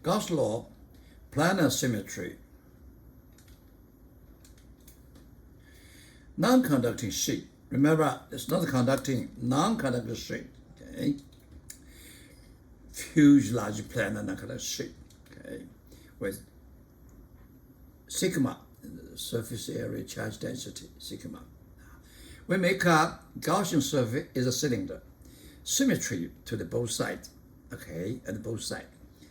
Gauss law, planar symmetry. Non-conducting sheet. Remember, it's not conducting, non-conducting sheet. Okay. Huge, large planar non-conducting sheet. Okay. With sigma, surface area charge density, sigma. We make a Gaussian surface is a cylinder. Symmetry to the both sides. Okay, at both sides.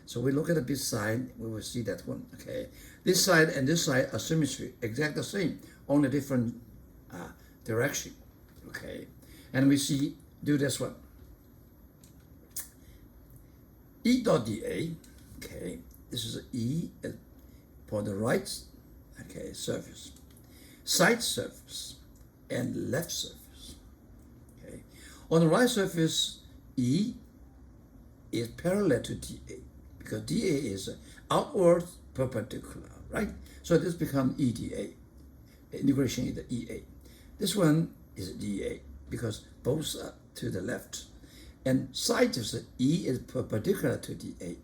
So we look at this side, we will see that one. Okay, this side and this side are symmetry, exactly the same, only different direction. Okay, and we do this one. E dot dA. Okay, this is E for the right. Okay, surface, side surface, and left surface. Okay, on the right surface, E is parallel to dA because dA is outward perpendicular, right? So this becomes EDA. Integration is the EA. This one is dA because both are to the left. And side of E is perpendicular to dA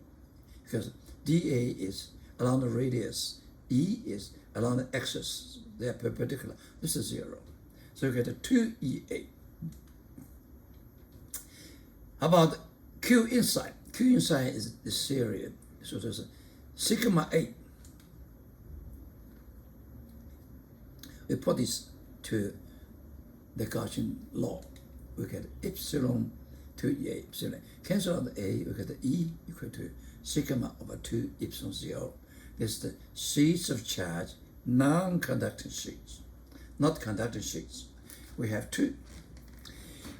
because dA is along the radius, E is along the axis. They are perpendicular. This is 0. So you get a 2EA. How about Q inside? Q inside is this area. So there's a sigma 8. We put this to the Gaussian law. We get epsilon 2EA. Epsilon. Cancel out the A, we get the E equal to sigma over 2 epsilon 0. This is the sheets of charge, non-conducting sheets, not conducting sheets. We have 2.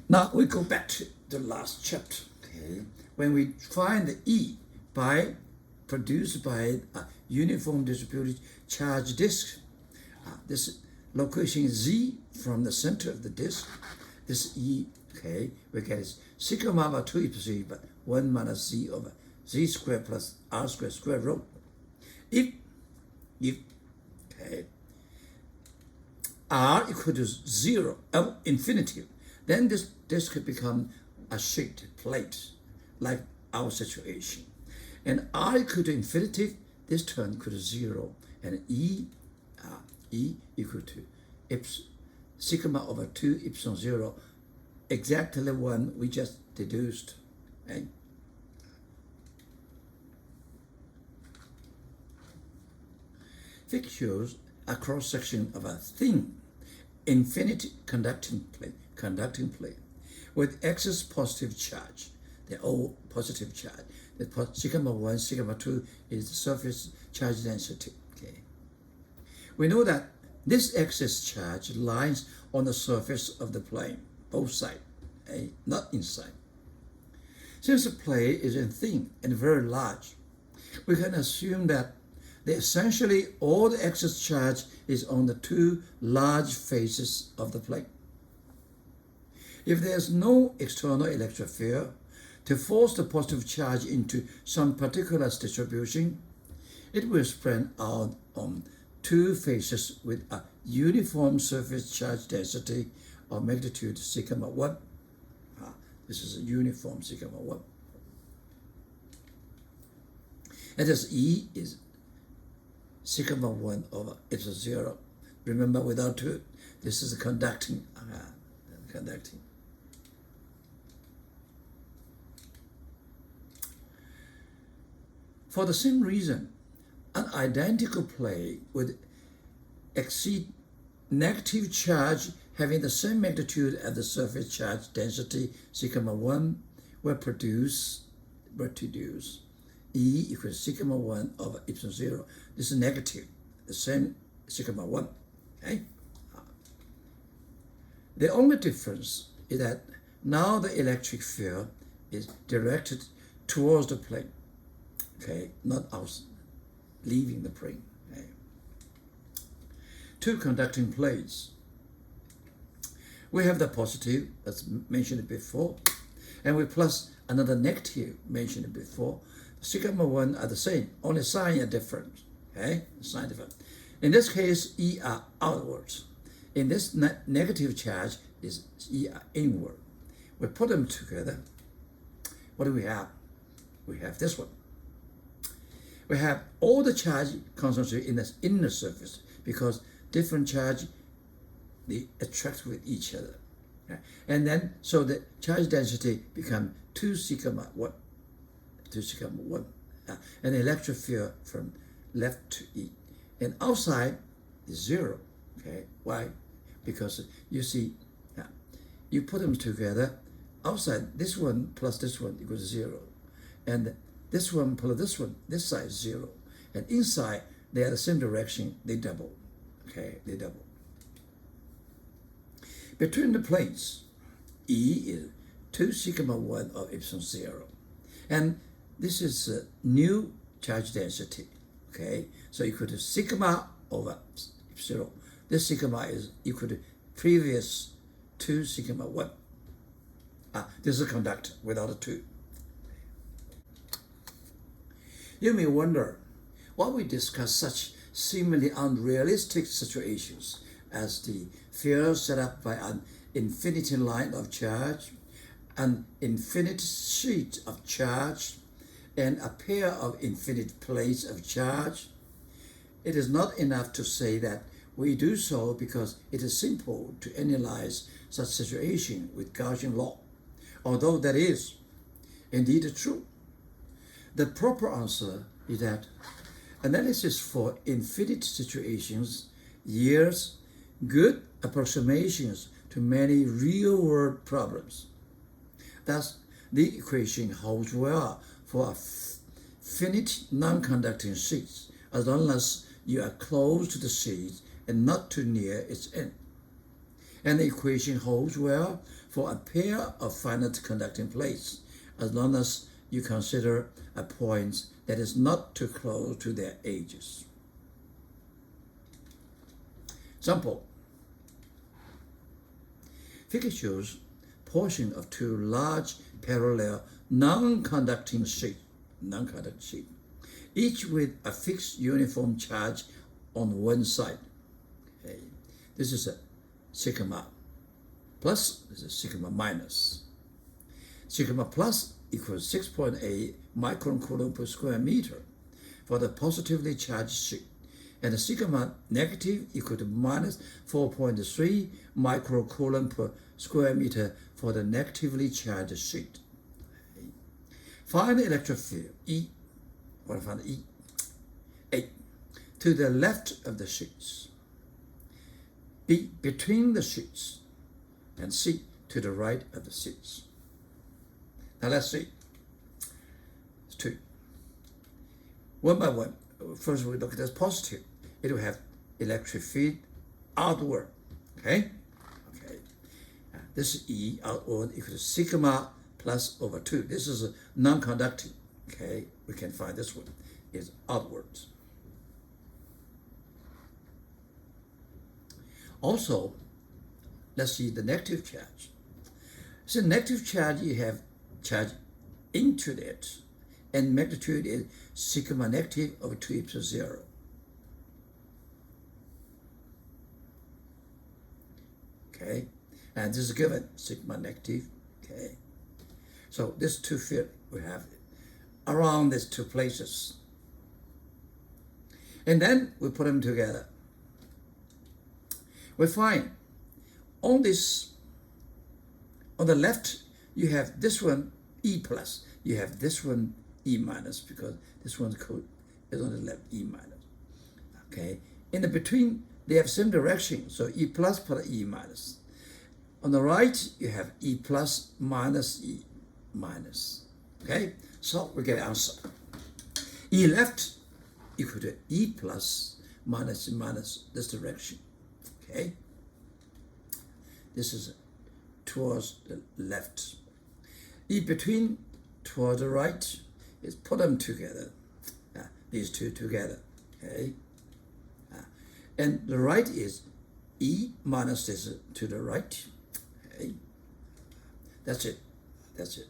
Now we go back to the last chapter. Okay, when we find the E produced by a uniform distributed charge disk, this location Z from the center of the disk, this E, okay, we get is sigma over 2 epsilon 1 minus Z over Z squared plus R squared square root. If okay, R equal to 0, infinity, then this disk could become a sheet plate, like our situation. And R equal to infinity, this term equal to 0, and E equal to sigma over 2 epsilon 0, exactly one we just deduced. Right? Figures a cross section of a thin, infinite conducting plate with excess positive charge. They're all positive charge. The sigma 1, sigma 2 is the surface charge density. Okay. We know that this excess charge lies on the surface of the plane, both sides, okay? Not inside. Since the plane is thin and very large, we can assume that essentially all the excess charge is on the 2 large faces of the plane. If there's no external electric field to force the positive charge into some particular distribution, it will spread out on 2 faces with a uniform surface charge density of magnitude sigma 1. This is a uniform sigma 1. And this E is sigma 1 over epsilon 0. Remember, without 2, this is conducting. For the same reason, an identical plane with exceed negative charge having the same magnitude as the surface charge density sigma 1 will produce E equals sigma 1 over epsilon 0. This is negative, the same sigma 1. Okay? The only difference is that now the electric field is directed towards the plane. Okay, not out, leaving the plane. Okay. 2 conducting plates. We have the positive, as mentioned before, and we plus another negative mentioned before. Sigma 1 are the same, only sign are different. Okay, sign different. In this case, E are outwards. In this negative charge is E are inward. We put them together. What do we have? We have this one. we have all the charge concentrated in the inner surface because different charge they attract with each other. And then so the charge density become 2 sigma 1, 2 sigma 1, and the electric field from left to E. And outside is 0. Okay, why? Because you see, you put them together. Outside, this one plus this one equals 0, and this one plus this side is 0, and inside they are the same direction. They double. Okay, they double. Between the planes, E is 2 sigma 1 of epsilon 0, and this is a new charge density. Okay, so equal to sigma over epsilon. This sigma is equal to previous 2 sigma 1. This is a conductor without a 2. You may wonder why we discuss such seemingly unrealistic situations as the field set up by an infinity line of charge, an infinite sheet of charge, and a pair of infinite plates of charge. It is not enough to say that we do so because it is simple to analyze such situation with Gaussian law, although that is indeed true. The proper answer is that analysis for infinite situations yields good approximations to many real-world problems. Thus, the equation holds well for a finite non-conducting sheet as long as you are close to the sheet and not too near its end. And the equation holds well for a pair of finite conducting plates as long as you consider a point that is not too close to their edges. Example. Figure shows portion of two large parallel non-conducting sheets, each with a fixed uniform charge on one side. Okay. This is a sigma plus, this is sigma minus. Sigma plus equals 6.8 microcoulomb per square meter for the positively charged sheet, and the sigma negative equal to minus 4.3 microcoulomb per square meter for the negatively charged sheet. Okay. Find the electric field E, what find E? A, to the left of the sheets, B, between the sheets, and C, to the right of the sheets. Now let's see. It's 2. One by one. First we look at this positive. It will have electric field outward. Okay? Okay. This is E outward equal to sigma plus over 2. This is a non-conducting. Okay? We can find this one is outwards. Also, let's see the negative charge. So negative charge, you have charge into it, and magnitude is sigma negative over 2 epsilon 0. Okay, and this is given sigma negative. Okay, so this two field we have around these two places, and then we put them together. We find on this, on the left, you have this one E plus, you have this one E minus, because this one's code is on the left, E minus. Okay, in the between, they have same direction, so E plus E minus. On the right, you have E plus minus E minus. Okay, so we get an answer. E left equal to E plus minus minus this direction. Okay, this is towards the left. E between towards the right is put them together. These two together. Okay, and the right is E minus this to the right. Okay, that's it. That's it.